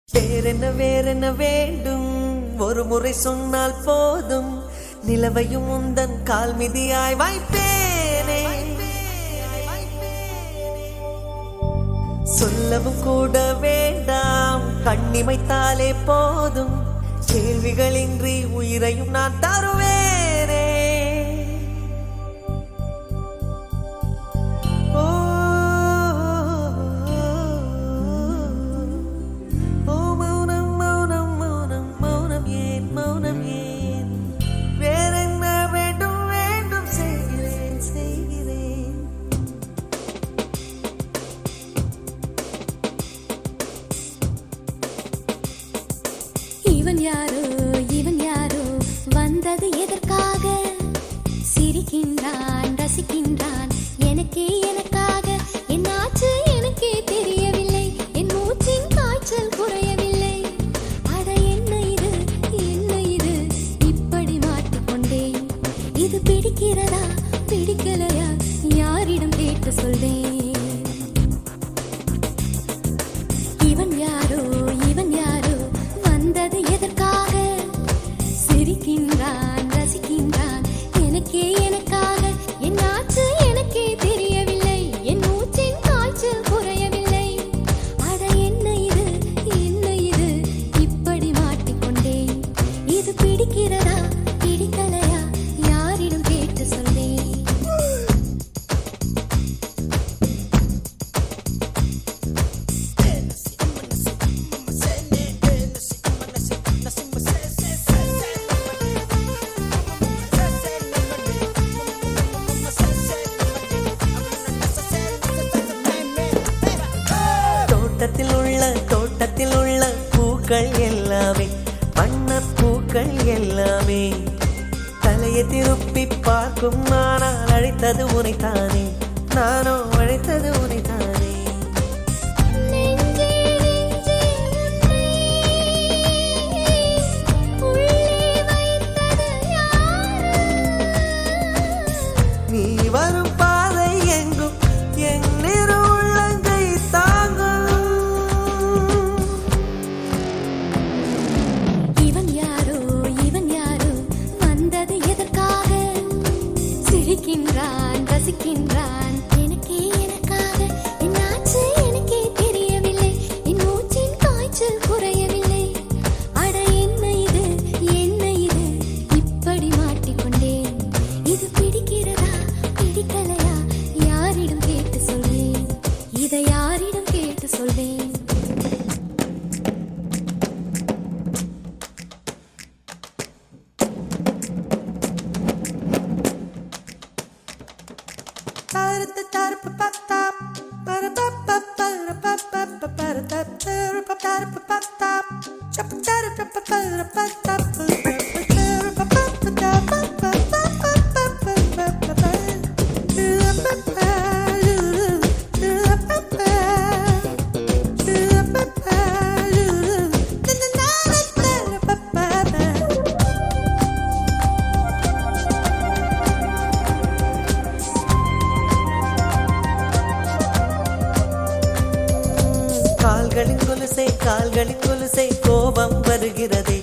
வேறென்ன வேண்டும் ஒரு முறை சொன்னால் போதும் நிலவையும் உந்தன் கால் மிதியாய் வைப்பேனே சொல்லவும் கூட வேண்டாம் கண்ணிமைத்தாலே போதும் கேள்விகளின்றி உயிரையும் நான் தருவேனே இவன் யாரோ வந்தது எதற்காக சிரிக்கின்றான் ரசிக்கின்றான் எனக்காக என்னாச்சு எனக்கே தெரியவில்லை என் மூச்சின் காய்ச்சல் குறையவில்லை அட என்ன இது இப்படி மாட்டிக்கொண்டேன் இது பிடிக்கிறதா பிடிக்கலையா யாரிடம் கேட்டு சொல்வேன் இவன் யாரோ வந்தது எதற்காக சிரிக்கின்றான் ரசிக்கின்றான் எனக்காக என்னாச்சு எனக்கே தெரியவில்லை என் மூச்சின் காய்ச்சல் குறையவில்லை அட என்ன இது இப்படி மாட்டிக்கொண்டேன் இது பிடிக்கிறதா பிடிக்கலையா யாரிடம் கேட்டு சொல்வேன் தோட்டத்தில் உள்ள பூக்கள் எல்லாமே வண்ணப் பூக்கள் எல்லாமே தலையை திருப்பி பார்க்கும் ஆனால் அழைத்தது உனைத்தானே நானோ அழைத்தது உனைத்தானே நீ வரும் பாதை எங்கும் என் உள்ளங்கை தாங்கும் இவன் யாரோ வந்தது எதற்காக சிரிக்கின்றான் ரசிக்கின்றான் எனக்காக என்னாச்சு எனக்கே தெரியவில்லை என் மூச்சின் காய்ச்சல் குறையவில்லை அட என்ன இது இப்படி மாட்டிக்கொண்டேன் இது பிடிக்கிறதா பிடிக்கலையா யாரிடம் கேட்டு சொல்வேன் இதை யாரிடம் கேட்டு சொல்வேன் கால்களின் கொலுசை கோபம் வருகிறதே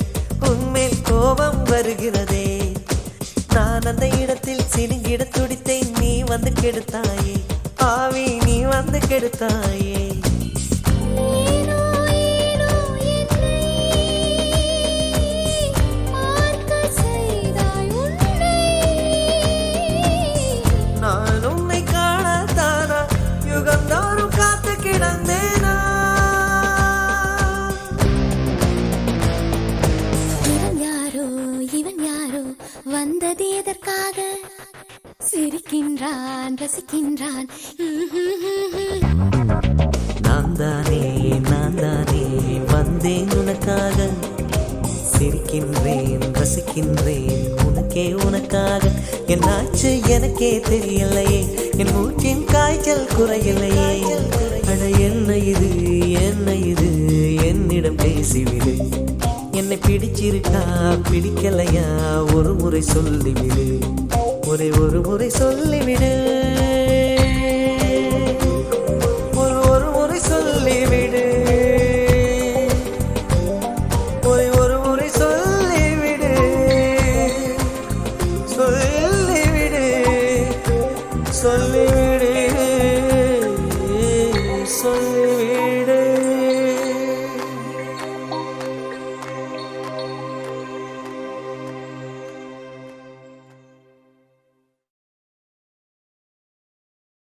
உன்மேல் கோபம் வருகிறதே நான் அந்த இடத்தில் சினுங்கிட துடித்தேன் நீ வந்து கெடுத்தாயே ஆவி நீ வந்து கெடுத்தாயே நான் உன்னை காணத்தானா யுகந்தோறும் காத்து கிடந்தேனா வந்தது எதற்காக சிரிக்கின்றான் ரசிக்கின்றான் நான் தானே வந்தேன் உனக்காக சிரிக்கின்றேன் ரசிக்கின்றேன் உனக்காக என்னாச்சு எனக்கே தெரியலையே என் மூச்சின் காய்ச்சல் குறையலையே அட என்ன இது என்னிடம் பேசிவிடு என்னை பிடிச்சிருக்கா பிடிக்கலையா ஒரு முறை சொல்லிவிடு ஒரு முறை சொல்லிவிடு ஒரு முறை சொல்லிவிடு சொல்லு